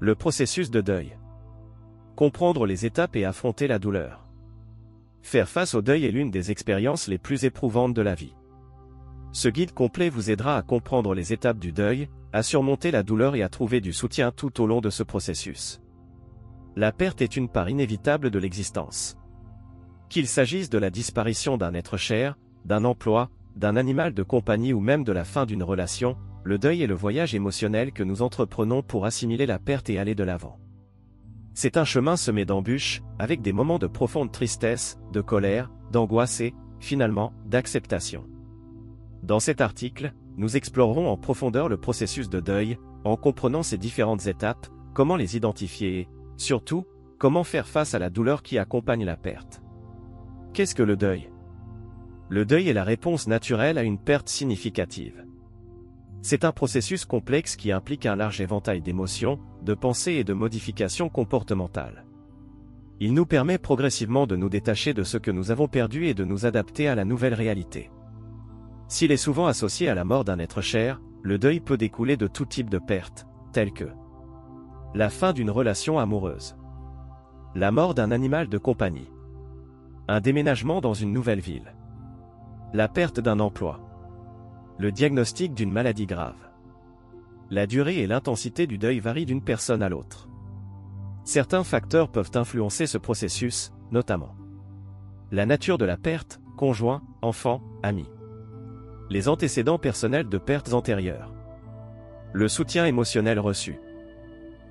Le processus de deuil. Comprendre les étapes et affronter la douleur. Faire face au deuil est l'une des expériences les plus éprouvantes de la vie. Ce guide complet vous aidera à comprendre les étapes du deuil, à surmonter la douleur et à trouver du soutien tout au long de ce processus. La perte est une part inévitable de l'existence. Qu'il s'agisse de la disparition d'un être cher, d'un emploi, d'un animal de compagnie ou même de la fin d'une relation, le deuil est le voyage émotionnel que nous entreprenons pour assimiler la perte et aller de l'avant. C'est un chemin semé d'embûches, avec des moments de profonde tristesse, de colère, d'angoisse et, finalement, d'acceptation. Dans cet article, nous explorerons en profondeur le processus de deuil, en comprenant ses différentes étapes, comment les identifier et, surtout, comment faire face à la douleur qui accompagne la perte. Qu'est-ce que le deuil? Le deuil est la réponse naturelle à une perte significative. C'est un processus complexe qui implique un large éventail d'émotions, de pensées et de modifications comportementales. Il nous permet progressivement de nous détacher de ce que nous avons perdu et de nous adapter à la nouvelle réalité. S'il est souvent associé à la mort d'un être cher, le deuil peut découler de tout type de pertes, telles que la fin d'une relation amoureuse, la mort d'un animal de compagnie, un déménagement dans une nouvelle ville, la perte d'un emploi, le diagnostic d'une maladie grave. La durée et l'intensité du deuil varient d'une personne à l'autre. Certains facteurs peuvent influencer ce processus, notamment la nature de la perte, conjoint, enfant, amis, les antécédents personnels de pertes antérieures, le soutien émotionnel reçu,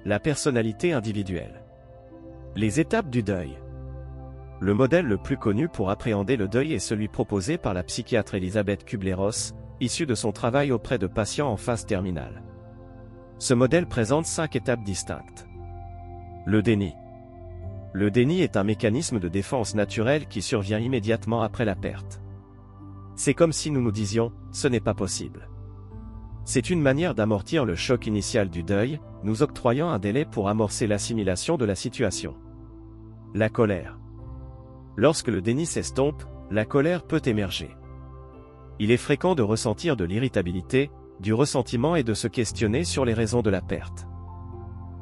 la personnalité individuelle, les étapes du deuil. Le modèle le plus connu pour appréhender le deuil est celui proposé par la psychiatre Elisabeth Kubler-Ross, issu de son travail auprès de patients en phase terminale. Ce modèle présente 5 étapes distinctes. Le déni. Le déni est un mécanisme de défense naturel qui survient immédiatement après la perte. C'est comme si nous nous disions « ce n'est pas possible ». C'est une manière d'amortir le choc initial du deuil, nous octroyant un délai pour amorcer l'assimilation de la situation. La colère. Lorsque le déni s'estompe, la colère peut émerger. Il est fréquent de ressentir de l'irritabilité, du ressentiment et de se questionner sur les raisons de la perte.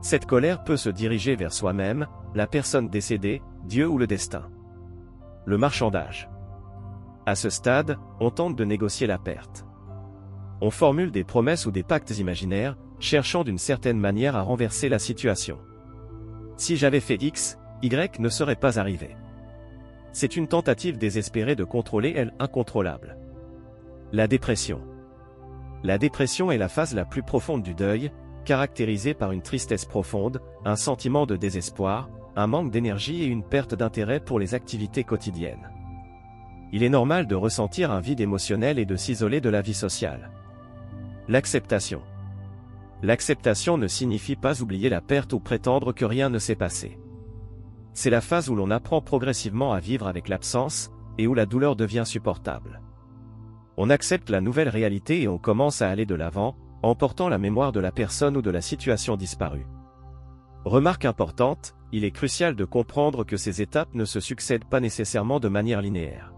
Cette colère peut se diriger vers soi-même, la personne décédée, Dieu ou le destin. Le marchandage. À ce stade, on tente de négocier la perte. On formule des promesses ou des pactes imaginaires, cherchant d'une certaine manière à renverser la situation. Si j'avais fait X, Y ne serait pas arrivé. C'est une tentative désespérée de contrôler l'incontrôlable. La dépression. La dépression est la phase la plus profonde du deuil, caractérisée par une tristesse profonde, un sentiment de désespoir, un manque d'énergie et une perte d'intérêt pour les activités quotidiennes. Il est normal de ressentir un vide émotionnel et de s'isoler de la vie sociale. L'acceptation. L'acceptation ne signifie pas oublier la perte ou prétendre que rien ne s'est passé. C'est la phase où l'on apprend progressivement à vivre avec l'absence, et où la douleur devient supportable. On accepte la nouvelle réalité et on commence à aller de l'avant, en portant la mémoire de la personne ou de la situation disparue. Remarque importante, il est crucial de comprendre que ces étapes ne se succèdent pas nécessairement de manière linéaire.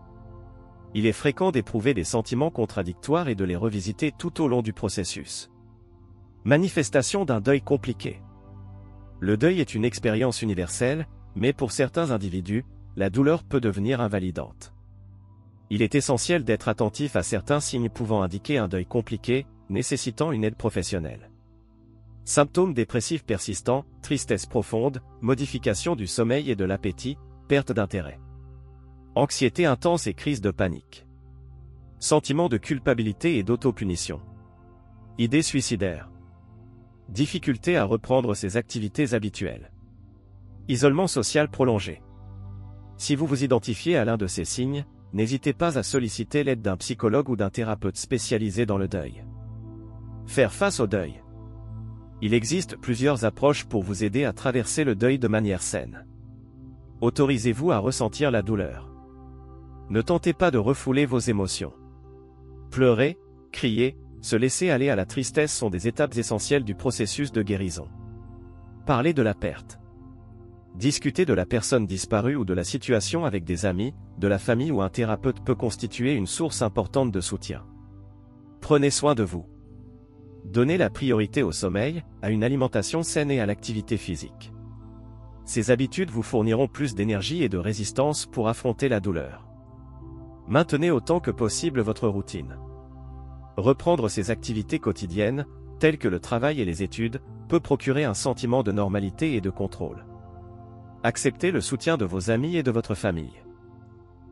Il est fréquent d'éprouver des sentiments contradictoires et de les revisiter tout au long du processus. Manifestation d'un deuil compliqué. Le deuil est une expérience universelle, mais pour certains individus, la douleur peut devenir invalidante. Il est essentiel d'être attentif à certains signes pouvant indiquer un deuil compliqué, nécessitant une aide professionnelle. Symptômes dépressifs persistants, tristesse profonde, modification du sommeil et de l'appétit, perte d'intérêt. Anxiété intense et crise de panique. Sentiment de culpabilité et d'autopunition. Idées suicidaires. Difficulté à reprendre ses activités habituelles. Isolement social prolongé. Si vous vous identifiez à l'un de ces signes, n'hésitez pas à solliciter l'aide d'un psychologue ou d'un thérapeute spécialisé dans le deuil. Faire face au deuil. Il existe plusieurs approches pour vous aider à traverser le deuil de manière saine. Autorisez-vous à ressentir la douleur. Ne tentez pas de refouler vos émotions. Pleurer, crier, se laisser aller à la tristesse sont des étapes essentielles du processus de guérison. Parlez de la perte. Discuter de la personne disparue ou de la situation avec des amis, de la famille ou un thérapeute peut constituer une source importante de soutien. Prenez soin de vous. Donnez la priorité au sommeil, à une alimentation saine et à l'activité physique. Ces habitudes vous fourniront plus d'énergie et de résistance pour affronter la douleur. Maintenez autant que possible votre routine. Reprendre ces activités quotidiennes, telles que le travail et les études, peut procurer un sentiment de normalité et de contrôle. Acceptez le soutien de vos amis et de votre famille.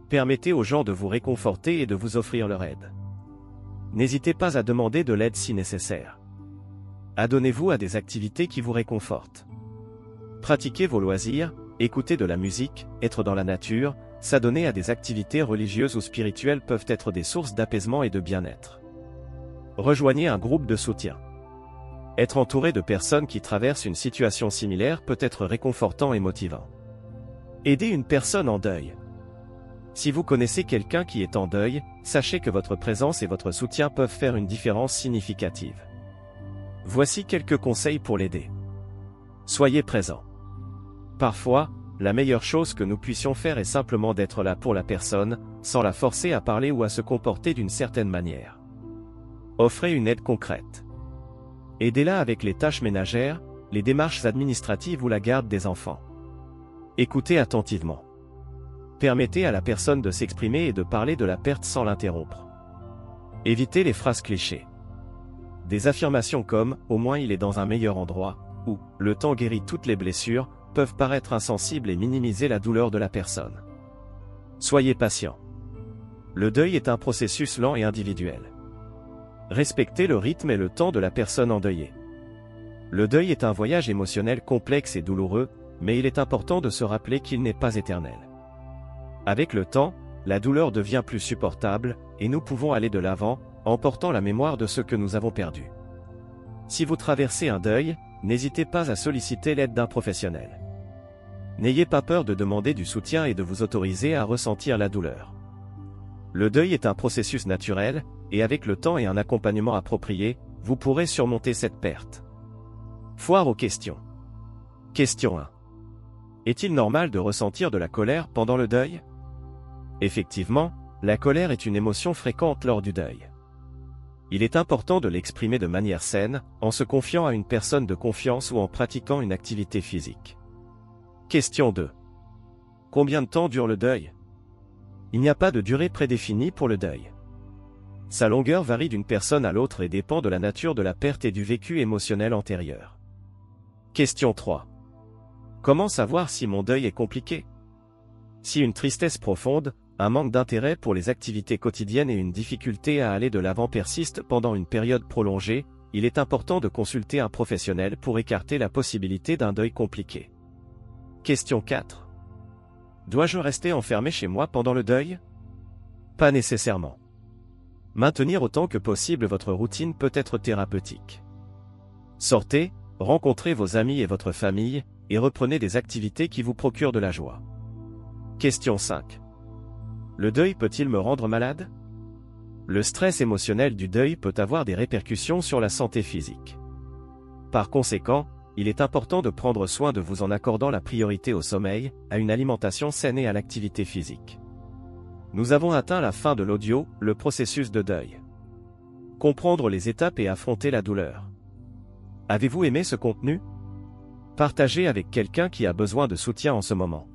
Permettez aux gens de vous réconforter et de vous offrir leur aide. N'hésitez pas à demander de l'aide si nécessaire. Adonnez-vous à des activités qui vous réconfortent. Pratiquez vos loisirs, écoutez de la musique, être dans la nature, s'adonner à des activités religieuses ou spirituelles peuvent être des sources d'apaisement et de bien-être. Rejoignez un groupe de soutien. Être entouré de personnes qui traversent une situation similaire peut être réconfortant et motivant. Aidez une personne en deuil. Si vous connaissez quelqu'un qui est en deuil, sachez que votre présence et votre soutien peuvent faire une différence significative. Voici quelques conseils pour l'aider. Soyez présent. Parfois, la meilleure chose que nous puissions faire est simplement d'être là pour la personne, sans la forcer à parler ou à se comporter d'une certaine manière. Offrez une aide concrète. Aidez-la avec les tâches ménagères, les démarches administratives ou la garde des enfants. Écoutez attentivement. Permettez à la personne de s'exprimer et de parler de la perte sans l'interrompre. Évitez les phrases clichés. Des affirmations comme « au moins il est dans un meilleur endroit » ou « le temps guérit toutes les blessures » peuvent paraître insensibles et minimiser la douleur de la personne. Soyez patient. Le deuil est un processus lent et individuel. Respectez le rythme et le temps de la personne endeuillée. Le deuil est un voyage émotionnel complexe et douloureux, mais il est important de se rappeler qu'il n'est pas éternel. Avec le temps, la douleur devient plus supportable, et nous pouvons aller de l'avant, en portant la mémoire de ce que nous avons perdu. Si vous traversez un deuil, n'hésitez pas à solliciter l'aide d'un professionnel. N'ayez pas peur de demander du soutien et de vous autoriser à ressentir la douleur. Le deuil est un processus naturel, et avec le temps et un accompagnement approprié, vous pourrez surmonter cette perte. Foire aux questions. Question 1. Est-il normal de ressentir de la colère pendant le deuil? Effectivement, la colère est une émotion fréquente lors du deuil. Il est important de l'exprimer de manière saine, en se confiant à une personne de confiance ou en pratiquant une activité physique. Question 2. Combien de temps dure le deuil? Il n'y a pas de durée prédéfinie pour le deuil. Sa longueur varie d'une personne à l'autre et dépend de la nature de la perte et du vécu émotionnel antérieur. Question 3. Comment savoir si mon deuil est compliqué? Si une tristesse profonde, un manque d'intérêt pour les activités quotidiennes et une difficulté à aller de l'avant persistent pendant une période prolongée, il est important de consulter un professionnel pour écarter la possibilité d'un deuil compliqué. Question 4. Dois-je rester enfermé chez moi pendant le deuil? Pas nécessairement. Maintenir autant que possible votre routine peut être thérapeutique. Sortez, rencontrez vos amis et votre famille, et reprenez des activités qui vous procurent de la joie. Question 5. Le deuil peut-il me rendre malade? Le stress émotionnel du deuil peut avoir des répercussions sur la santé physique. Par conséquent, il est important de prendre soin de vous en accordant la priorité au sommeil, à une alimentation saine et à l'activité physique. Nous avons atteint la fin de l'audio, le processus de deuil. Comprendre les étapes et affronter la douleur. Avez-vous aimé ce contenu? Partagez avec quelqu'un qui a besoin de soutien en ce moment.